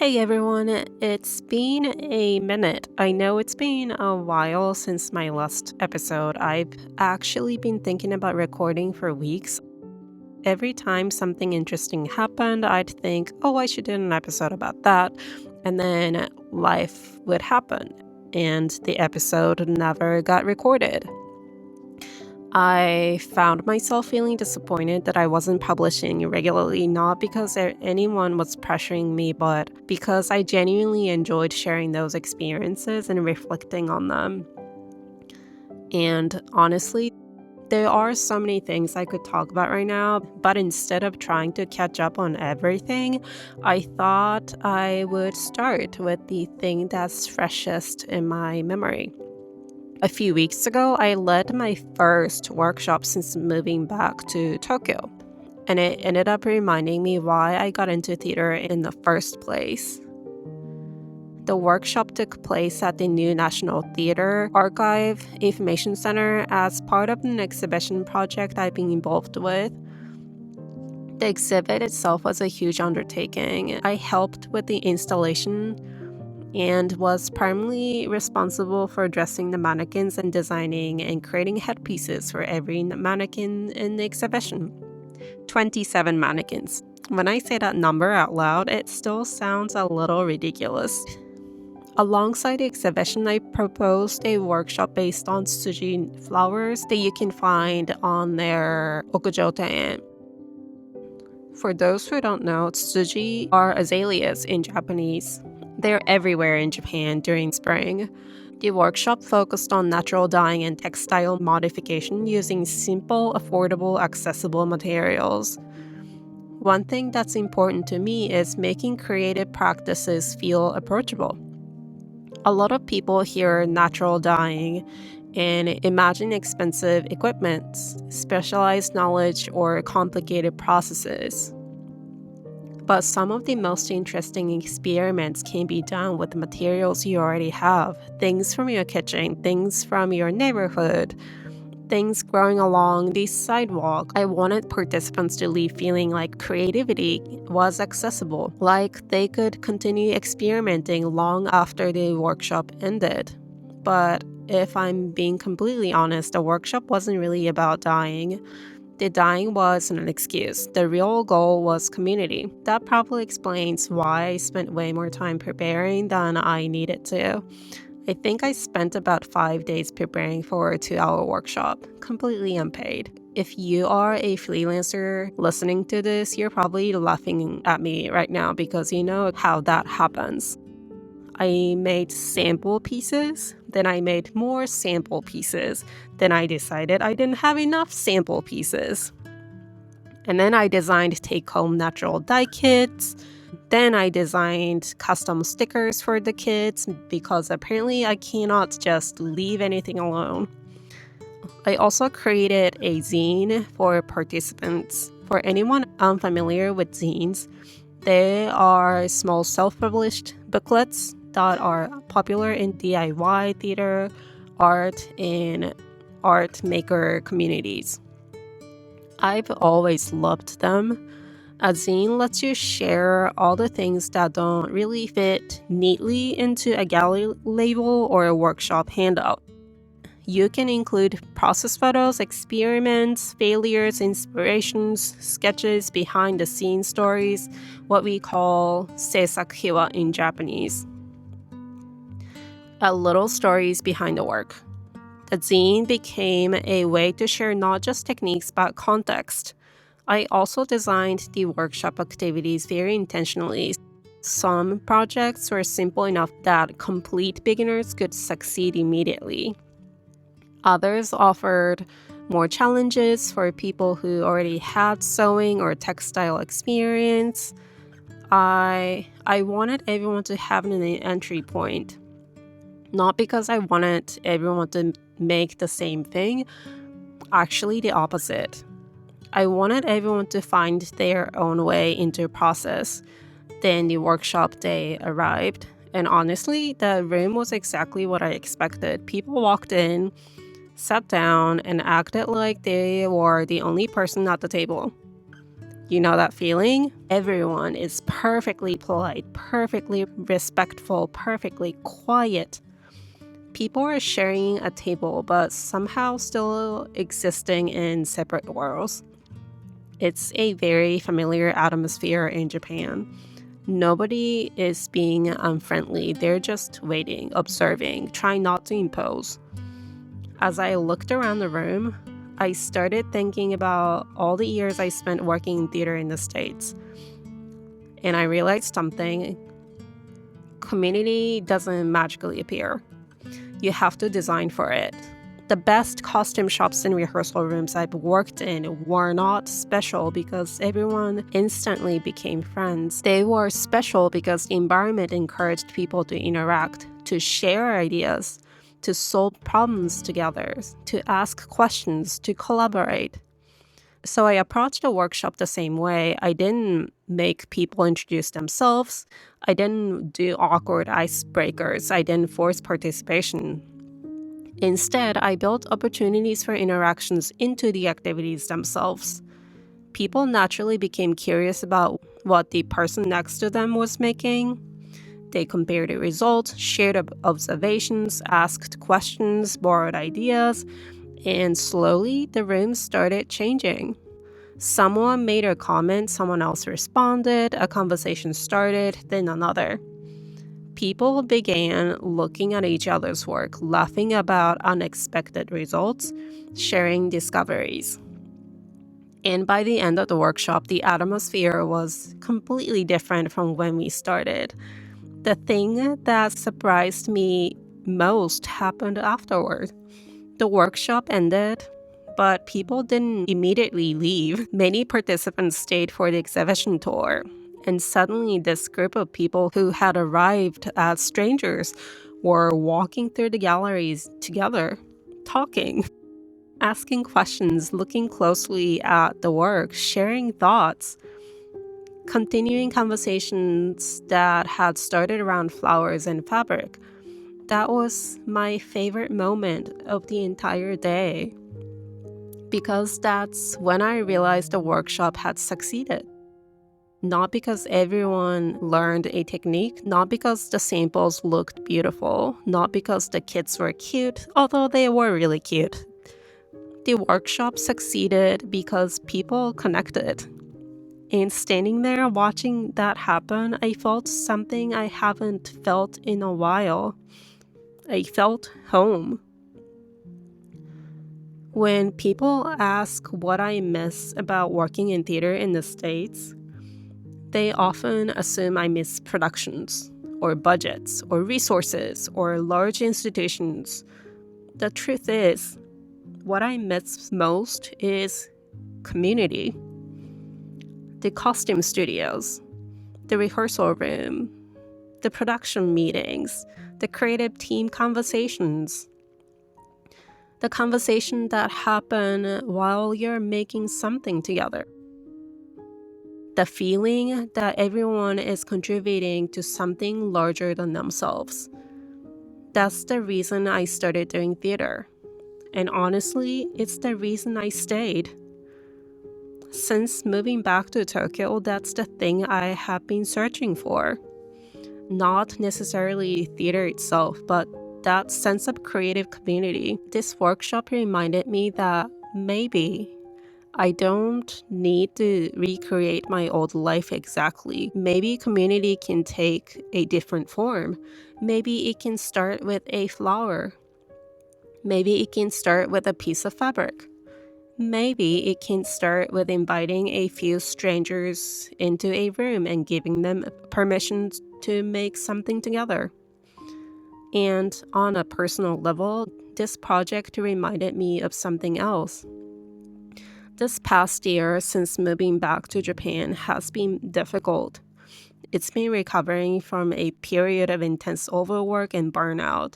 Hey everyone, it's been a minute. I know it's been a while since my last episode. I've actually been thinking about recording for weeks. Every time something interesting happened, I'd think, oh, I should do an episode about that. And then life would happen, and the episode never got recorded. I found myself feeling disappointed that I wasn't publishing regularly, not because anyone was pressuring me, but because I genuinely enjoyed sharing those experiences and reflecting on them. And honestly, there are so many things I could talk about right now, but instead of trying to catch up on everything, I thought I would start with the thing that's freshest in my memory. A few weeks ago, I led my first workshop since moving back to Tokyo, and it ended up reminding me why I got into theater in the first place. The workshop took place at the new National Theater Archive Information Center as part of an exhibition project I've been involved with. The exhibit itself was a huge undertaking. I helped with the installation and was primarily responsible for dressing the mannequins and designing and creating headpieces for every mannequin in the exhibition. 27 mannequins. When I say that number out loud, it still sounds a little ridiculous. Alongside the exhibition, I proposed a workshop based on tsutsuji flowers that you can find on their okujo-ten. For those who don't know, tsutsuji are azaleas in Japanese. They're everywhere in Japan during spring. The workshop focused on natural dyeing and textile modification using simple, affordable, accessible materials. One thing that's important to me is making creative practices feel approachable. A lot of people hear natural dyeing and imagine expensive equipment, specialized knowledge, or complicated processes. But some of the most interesting experiments can be done with materials you already have. Things from your kitchen, things from your neighborhood, things growing along the sidewalk. I wanted participants to leave feeling like creativity was accessible, like they could continue experimenting long after the workshop ended. But if I'm being completely honest, the workshop wasn't really about dyeing. The dyeing was an excuse. The real goal was community. That probably explains why I spent way more time preparing than I needed to. I think I spent about 5 days preparing for a 2-hour workshop, completely unpaid. If you are a freelancer listening to this, you're probably laughing at me right now because you know how that happens. I made sample pieces, then I made more sample pieces, then I decided I didn't have enough sample pieces. And then I designed take-home natural dye kits. Then I designed custom stickers for the kits because apparently I cannot just leave anything alone. I also created a zine for participants. For anyone unfamiliar with zines, they are small self-published booklets that are popular in DIY theater, art, and art maker communities. I've always loved them. A zine lets you share all the things that don't really fit neatly into a gallery label or a workshop handout. You can include process photos, experiments, failures, inspirations, sketches, behind-the-scenes stories, what we call seisakuhiwa in Japanese. Little stories behind the work. The zine became a way to share not just techniques but context. I also designed the workshop activities very intentionally. Some projects were simple enough that complete beginners could succeed immediately. Others offered more challenges for people who already had sewing or textile experience. I wanted everyone to have an entry point. Not because I wanted everyone to make the same thing, actually the opposite. I wanted everyone to find their own way into the process. Then the workshop day arrived, and honestly, the room was exactly what I expected. People walked in, sat down, and acted like they were the only person at the table. You know that feeling? Everyone is perfectly polite, perfectly respectful, perfectly quiet. People are sharing a table, but somehow still existing in separate worlds. It's a very familiar atmosphere in Japan. Nobody is being unfriendly. They're just waiting, observing, trying not to impose. As I looked around the room, I started thinking about all the years I spent working in theater in the States. And I realized something. Community doesn't magically appear. You have to design for it. The best costume shops and rehearsal rooms I've worked in were not special because everyone instantly became friends. They were special because the environment encouraged people to interact, to share ideas, to solve problems together, to ask questions, to collaborate. So I approached the workshop the same way. I didn't make people introduce themselves. I didn't do awkward icebreakers. I didn't force participation. Instead, I built opportunities for interactions into the activities themselves. People naturally became curious about what the person next to them was making. They compared the results, shared observations, asked questions, borrowed ideas, and slowly the room started changing. Someone made a comment, someone else responded, a conversation started, then another. People began looking at each other's work, laughing about unexpected results, sharing discoveries. And by the end of the workshop, the atmosphere was completely different from when we started. The thing that surprised me most happened afterward. The workshop ended, but people didn't immediately leave. Many participants stayed for the exhibition tour. And suddenly this group of people who had arrived as strangers were walking through the galleries together, talking, asking questions, looking closely at the work, sharing thoughts, continuing conversations that had started around flowers and fabric. That was my favorite moment of the entire day, because that's when I realized the workshop had succeeded. Not because everyone learned a technique, not because the samples looked beautiful, not because the kids were cute, although they were really cute. The workshop succeeded because people connected. And standing there watching that happen, I felt something I haven't felt in a while. I felt home. When people ask what I miss about working in theater in the States, they often assume I miss productions, or budgets, or resources, or large institutions. The truth is, what I miss most is community. The costume studios, the rehearsal room, the production meetings, the creative team conversations. The conversation that happen while you're making something together. The feeling that everyone is contributing to something larger than themselves. That's the reason I started doing theater. And honestly, it's the reason I stayed. Since moving back to Tokyo, that's the thing I have been searching for. Not necessarily theater itself, but that sense of creative community. This workshop reminded me that maybe I don't need to recreate my old life exactly. Maybe community can take a different form. Maybe it can start with a flower. Maybe it can start with a piece of fabric. Maybe it can start with inviting a few strangers into a room and giving them permission to make something together. And on a personal level, this project reminded me of something else. This past year, since moving back to Japan, has been difficult. It's been recovering from a period of intense overwork and burnout.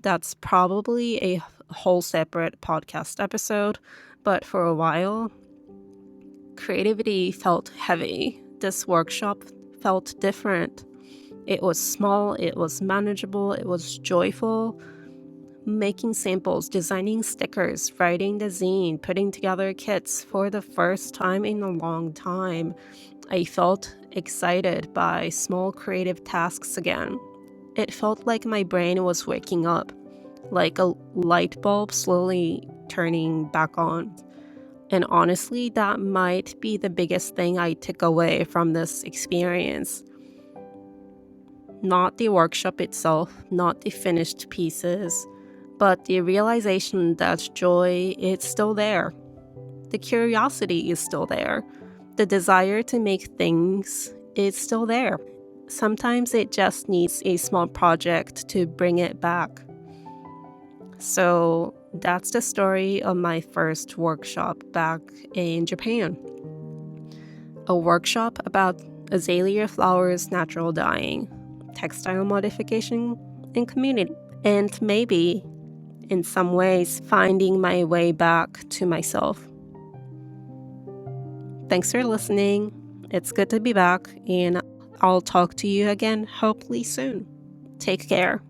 That's probably a whole separate podcast episode, but for a while, creativity felt heavy. This workshop felt different. It was small, it was manageable, it was joyful, making samples, designing stickers, writing the zine, putting together kits for the first time in a long time. I felt excited by small creative tasks again. It felt like my brain was waking up, like a light bulb slowly turning back on. And honestly, that might be the biggest thing I took away from this experience. Not the workshop itself, not the finished pieces, but the realization that joy is still there. The curiosity is still there. The desire to make things is still there. Sometimes it just needs a small project to bring it back. So that's the story of my first workshop back in Japan. A workshop about azalea flowers natural dyeing, textile modification, and community. And maybe, in some ways, finding my way back to myself. Thanks for listening. It's good to be back, and I'll talk to you again hopefully soon. Take care.